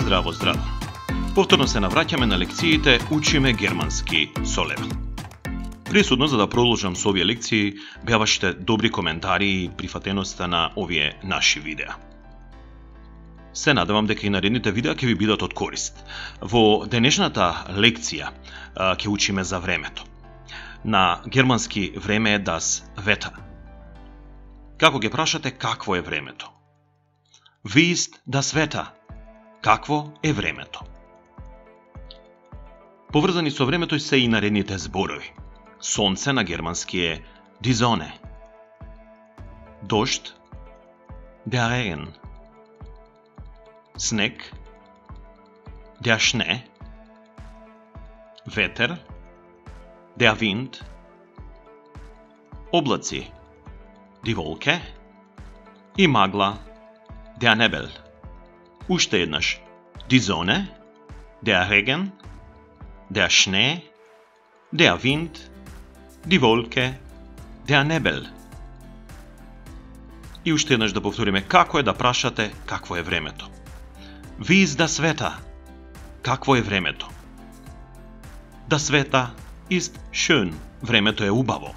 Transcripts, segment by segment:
Здраво, здраво. Повторно се навраќаме на лекциите Учиме германски со левел. Присудно за да продолжам со овие лекции беваште добри коментари и прифатеноста на овие наши видеа. Се надевам дека и наредните видеа ќе ви бидат од корист. Во денешната лекција ќе учиме за времето. На германски време е das Wetter. Како ќе прашате какво е времето? Wie ist das Wetter? Какво е времето? Поврзани со времето се и наредните зборови. Сонце на германски е die Sonne. Дожд, der Regen. Снег, der Schnee. Ветер, der Wind. Облаци, die Wolke. И магла, der Nebel. Уште еднаш, die Sonne, der Regen, der Schnee, der Wind, die Wolke, der Nebel. И уште еднаш да повториме како е да прашате какво е времето. Wie ist das Wetter? Какво е времето? Das Wetter ist schön. Времето е убаво.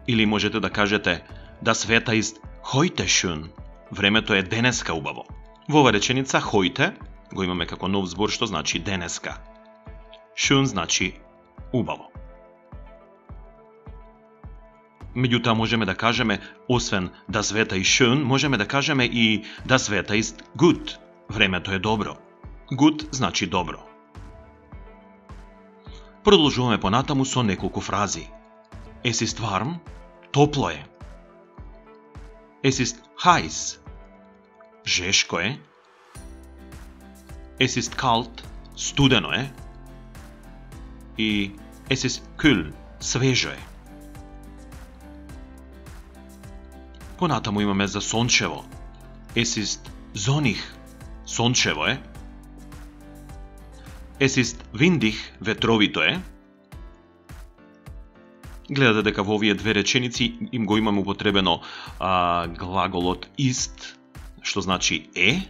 Или можете да кажете Das Wetter ist heute schön. Времето е денеска убаво. Во ова реченица heute го имаме како нов збор што значи денеска. Schön значи убаво. Меѓутоа можеме да кажеме, освен das Wetter ist schön, можеме да кажеме и das Wetter ist gut. Времето е добро. Good значи добро. Продолжуваме понатаму со неколку фрази. Es ist warm, топло е. Es ist heiß, жешко е. Es ist kalt, студено е. И es ist kühl, свежо е. Понатаму имаме за сончево. Es ist sonnig, сончево е. Es ist windig, ветровито е. Гледате дека во овие две реченици им го имаме употребено глаголот ist, што значи е,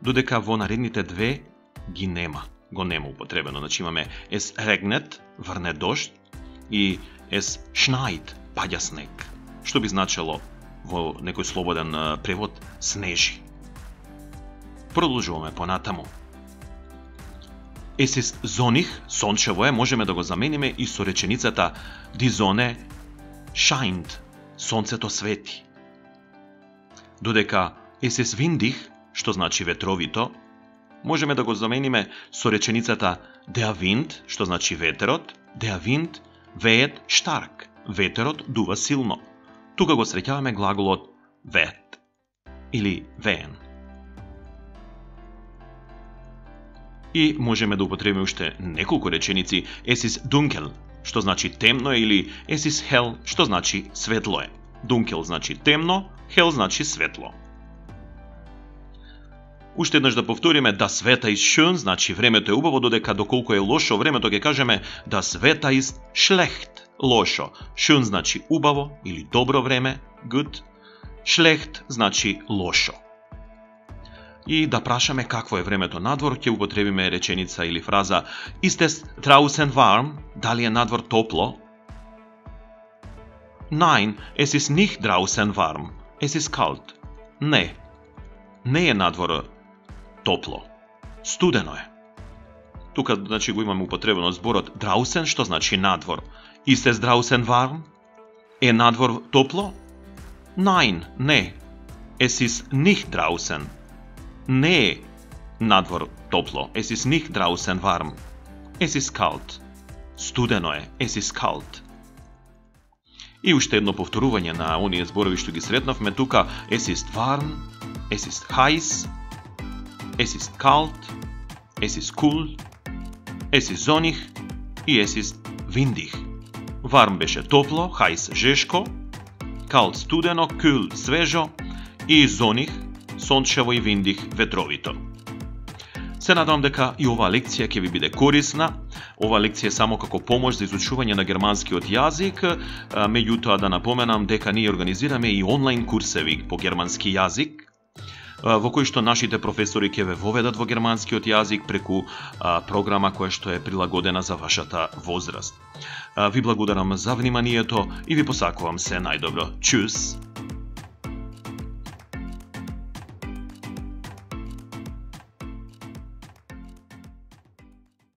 додека во наредните две ги нема. Го нема употребено. Значи имаме es regnet, врне дожд, и es schneit, паѓа снег. Што би значило во некој слободен превод снежи. Продолжуваме понатаму. Es ist sonnig, сончево е, можеме да го замениме и со реченицата Die Sonne scheint, сонцето свети. Додека es ist windig, што значи ветровито, можеме да го замениме со реченицата Der Wind, што значи ветерот, Der Wind weht stark, ветерот дува силно. Тука го среќаваме глаголот weht или wehen. И можеме да употребиме уште неколку реченици. Es ist dunkel, што значи темно, или es ist hell, што значи светло е. Dunkel значи темно, hell значи светло. Уште еднаш да повториме das Wetter ist schön, значи времето е убаво, додека доколку е лошо времето ќе кажеме das Wetter ist schlecht, лошо. Schön значи убаво или добро време, good. Schlecht значи лошо. И да прашаме какво е времето надвор, ќе употребиме реченица или фраза Ist es draußen warm? Дали е надвор топло? Nein, es ist nicht draußen warm. Es ist kalt. Не. Не е надвор топло. Студено е. Тука значи го имаме употребено зборот draußen, што значи надвор. Ist es draußen warm? Е надвор топло? Nein, не. Es ist nicht draußen. Не е надвор топло. Es ist nicht draußen warm. Es ist kalt. Студено е. Es ist kalt. И уште едно повторување на оние зборови што ги сретнавме тука. Es ist warm. Es ist heiß. Es ist kalt. Es ist cool. Es ist sonnig. И es ist windig. Warm беше топло, heiß жешко, kalt студено, kühl свежо и sonnig сончево и windig ветровито. Се надам дека и оваа лекција ќе ви биде корисна. Ова лекција е само како помош за изучување на германскиот јазик, меѓутоа да напоменам дека ние организираме и онлайн курсеви по германски јазик. во кој што нашите професори ќе ве воведат во германскиот јазик преку програма која што е прилагодена за вашата возраст. Ви благодарам за вниманието и ви посакувам се најдобро. Чус!